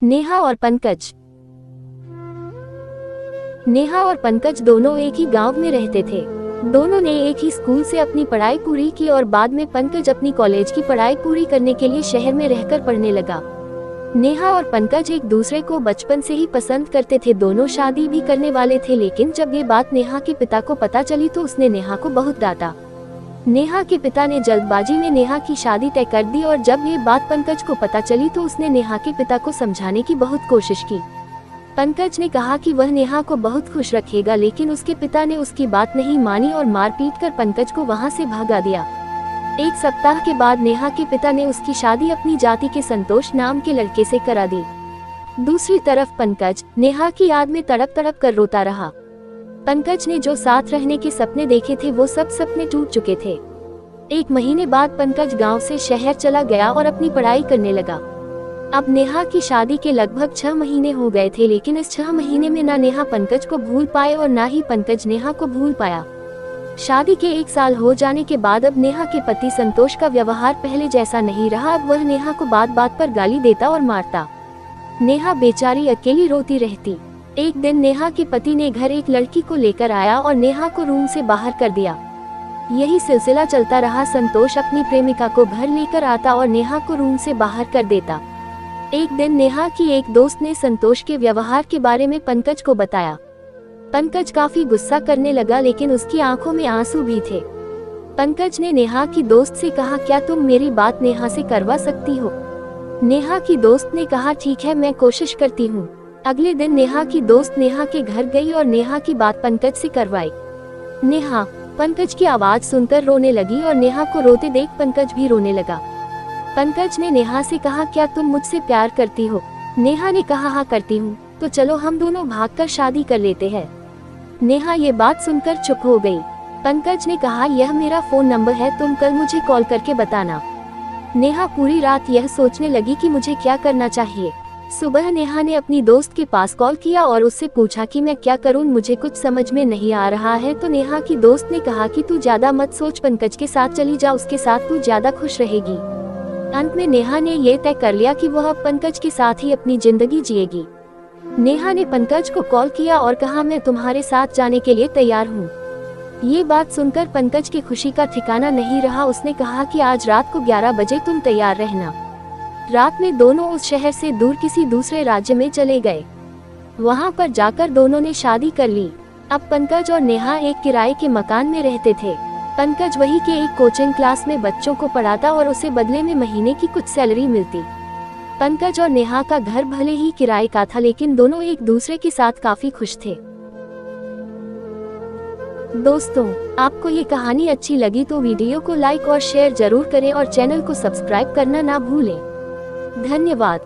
नेहा और पंकज। नेहा और पंकज दोनों एक ही गांव में रहते थे। दोनों ने एक ही स्कूल से अपनी पढ़ाई पूरी की और बाद में पंकज अपनी कॉलेज की पढ़ाई पूरी करने के लिए शहर में रहकर पढ़ने लगा। नेहा और पंकज एक दूसरे को बचपन से ही पसंद करते थे। दोनों शादी भी करने वाले थे, लेकिन जब ये बात नेहा के पिता को पता चली तो उसने नेहा को बहुत डांटा। नेहा के पिता ने जल्दबाजी में नेहा की शादी तय कर दी और जब ये बात पंकज को पता चली तो उसने नेहा के पिता को समझाने की बहुत कोशिश की। पंकज ने कहा कि वह नेहा को बहुत खुश रखेगा, लेकिन उसके पिता ने उसकी बात नहीं मानी और मारपीट कर पंकज को वहां से भगा दिया। एक सप्ताह के बाद नेहा के पिता ने उसकी शादी अपनी जाति के संतोष नाम के लड़के से करा दी। दूसरी तरफ पंकज नेहा की याद में तड़प तड़प कर रोता रहा। पंकज ने जो साथ रहने के सपने देखे थे वो सब सपने टूट चुके थे। एक महीने बाद पंकज गांव से शहर चला गया और अपनी पढ़ाई करने लगा। अब नेहा की शादी के लगभग 6 महीने हो गए थे, लेकिन इस 6 महीने में ना नेहा पंकज को भूल पाए और ना ही पंकज नेहा को भूल पाया। शादी के 1 साल हो जाने के बाद अब नेहा के पति संतोष का व्यवहार पहले जैसा नहीं रहा। अब वह नेहा को बात बात पर गाली देता और मारता। नेहा बेचारी अकेली रोती रहती। एक दिन नेहा के पति ने घर एक लड़की को लेकर आया और नेहा को रूम से बाहर कर दिया। यही सिलसिला चलता रहा। संतोष अपनी प्रेमिका को घर लेकर आता और नेहा को रूम से बाहर कर देता। एक दिन नेहा की एक दोस्त ने संतोष के व्यवहार के बारे में पंकज को बताया। पंकज काफी गुस्सा करने लगा, लेकिन उसकी आंखों में आंसू भी थे। पंकज ने नेहा की दोस्त से कहा, क्या तुम मेरी बात नेहा से करवा सकती हो? नेहा की दोस्त ने कहा, ठीक है, मैं कोशिश करती हूँ। अगले दिन नेहा की दोस्त नेहा के घर गई और नेहा की बात पंकज से करवाई। नेहा पंकज की आवाज सुनकर रोने लगी और नेहा को रोते देख पंकज भी रोने लगा। पंकज ने नेहा से कहा, क्या तुम मुझसे प्यार करती हो? नेहा ने कहा, हाँ करती हूँ, तो चलो हम दोनों भागकर शादी कर लेते हैं। नेहा ये बात सुनकर चुप हो गई। पंकज ने कहा, यह मेरा फोन नंबर है, तुम कल मुझे कॉल करके बताना। नेहा पूरी रात यह सोचने लगी कि मुझे क्या करना चाहिए। सुबह नेहा ने अपनी दोस्त के पास कॉल किया और उससे पूछा कि मैं क्या करूं, मुझे कुछ समझ में नहीं आ रहा है। तो नेहा की दोस्त ने कहा कि तू ज्यादा मत सोच, पंकज के साथ चली जा, उसके साथ तू ज्यादा खुश रहेगी। अंत में नेहा ने ये तय कर लिया कि वह अब पंकज के साथ ही अपनी जिंदगी जिएगी। नेहा ने पंकज को कॉल किया और कहा, मैं तुम्हारे साथ जाने के लिए तैयार हूँ। ये बात सुनकर पंकज की खुशी का ठिकाना नहीं रहा। उसने कहा कि आज रात को 11 बजे तुम तैयार रहना। रात में दोनों उस शहर से दूर किसी दूसरे राज्य में चले गए। वहां पर जाकर दोनों ने शादी कर ली। अब पंकज और नेहा एक किराए के मकान में रहते थे। पंकज वही के एक कोचिंग क्लास में बच्चों को पढ़ाता और उसे बदले में महीने की कुछ सैलरी मिलती। पंकज और नेहा का घर भले ही किराए का था, लेकिन दोनों एक दूसरे के साथ काफी खुश थे। दोस्तों, आपको ये कहानी अच्छी लगी तो वीडियो को लाइक और शेयर जरूर करें और चैनल को सब्सक्राइब करना ना भूलें। धन्यवाद।